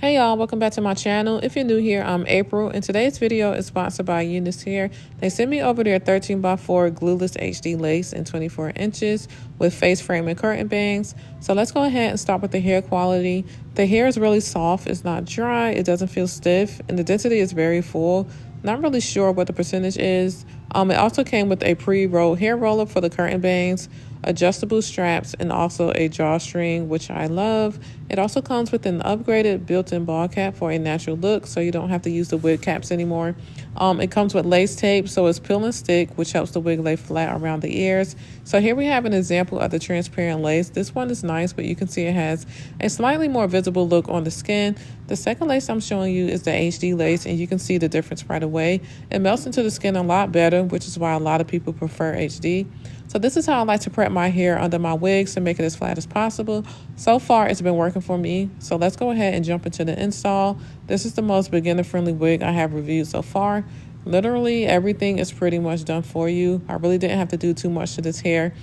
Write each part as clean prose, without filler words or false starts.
Hey y'all, welcome back to my channel. If you're new here, I'm April, and today's video is sponsored by UNICE Hair. They sent me over their 13x4 Glueless HD lace in 24 inches with face frame and curtain bangs. So let's go ahead and start with the hair quality. The hair is really soft, it's not dry, it doesn't feel stiff, and the density is very full. Not really sure what the percentage is. It also came with a pre-rolled hair roller for the curtain bangs, adjustable straps, and also a drawstring, which I love. It also comes with an upgraded built-in ball cap for a natural look, so you don't have to use the wig caps anymore. It comes with lace tape, so it's peel and stick, which helps the wig lay flat around the ears. So here we have an example of the transparent lace. This one is nice, but you can see it has a slightly more visible look on the skin. The second lace I'm showing you is the HD lace, and you can see the difference right away. It melts into the skin a lot better, which is why a lot of people prefer HD. So this is how I like to prep my hair under my wigs to make it as flat as possible. So far, it's been working for me. So let's go ahead and jump into the install. This is the most beginner-friendly wig I have reviewed so far. Literally, everything is pretty much done for you. I really didn't have to do too much to this hair.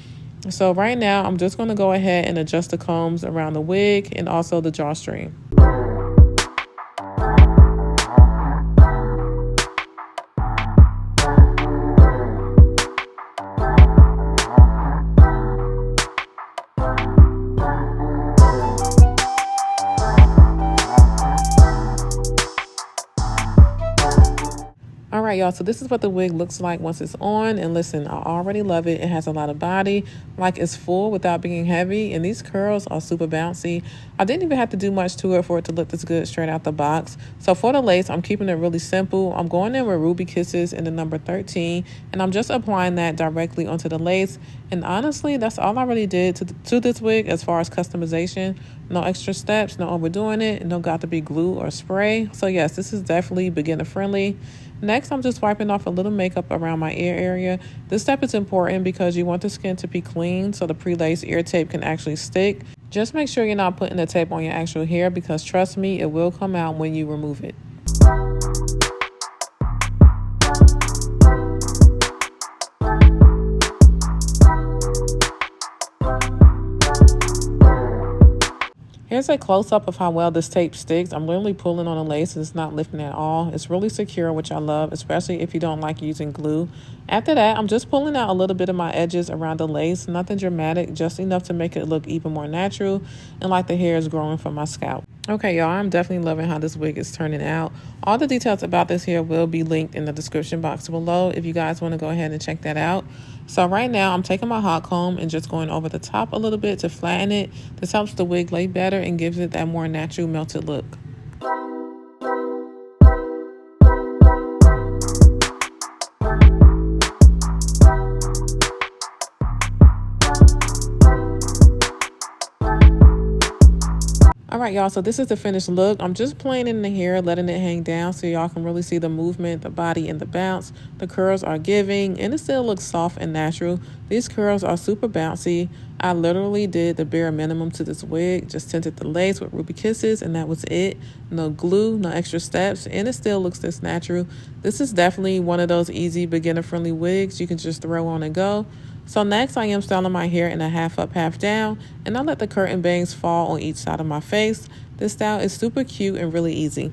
So right now, I'm just going to go ahead and adjust the combs around the wig and also the drawstring. All right, y'all, so this is what the wig looks like once it's on. And listen, I already love it. It has a lot of body, like it's full without being heavy. And these curls are super bouncy. I didn't even have to do much to it for it to look this good straight out the box. So for the lace, I'm keeping it really simple. I'm going in with Ruby Kisses in the number 13. And I'm just applying that directly onto the lace. And honestly, that's all I really did to this wig as far as customization. No extra steps, no overdoing it, no got to be glue or spray. So yes, this is definitely beginner friendly. Next, I'm just wiping off a little makeup around my ear area. This step is important because you want the skin to be clean so the pre-laced ear tape can actually stick. Just make sure you're not putting the tape on your actual hair because trust me, it will come out when you remove it. Here's a close-up of how well this tape sticks. I'm literally pulling on the lace and it's not lifting at all. It's really secure, which I love, especially if you don't like using glue. After that, I'm just pulling out a little bit of my edges around the lace. Nothing dramatic, just enough to make it look even more natural and like the hair is growing from my scalp. Okay, y'all, I'm definitely loving how this wig is turning out. All the details about this hair will be linked in the description box below if you guys want to go ahead and check that out. So right now, I'm taking my hot comb and just going over the top a little bit to flatten it. This helps the wig lay better and gives it that more natural melted look. All right, y'all, so this is the finished look. I'm just playing in the hair, letting it hang down so y'all can really see the movement, the body, and the bounce. The curls are giving, and it still looks soft and natural. These curls are super bouncy. I literally did the bare minimum to this wig, just tinted the lace with Ruby Kisses, and that was it. No glue, no extra steps, and it still looks this natural. This is definitely one of those easy, beginner-friendly wigs you can just throw on and go. So next, I am styling my hair in a half up, half down, and I let the curtain bangs fall on each side of my face. This style is super cute and really easy.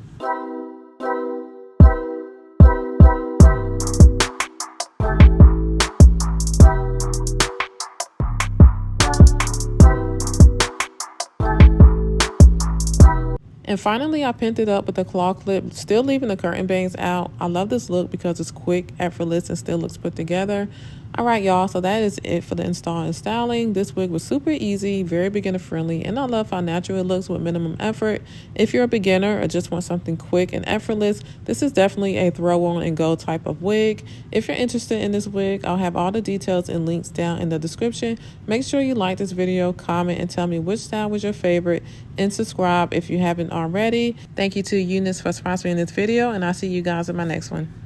And finally, I pinned it up with a claw clip, still leaving the curtain bangs out. I love this look because it's quick, effortless, and still looks put together. All right, y'all, so that is it for the install and styling. This wig was super easy, very beginner friendly, and I love how natural it looks with minimum effort. If you're a beginner or just want something quick and effortless, this is definitely a throw on and go type of wig. If you're interested in this wig, I'll have all the details and links down in the description. Make sure you like this video, comment, and tell me which style was your favorite, and subscribe if you haven't already. Thank you to UNICE for sponsoring this video, and I'll see you guys in my next one.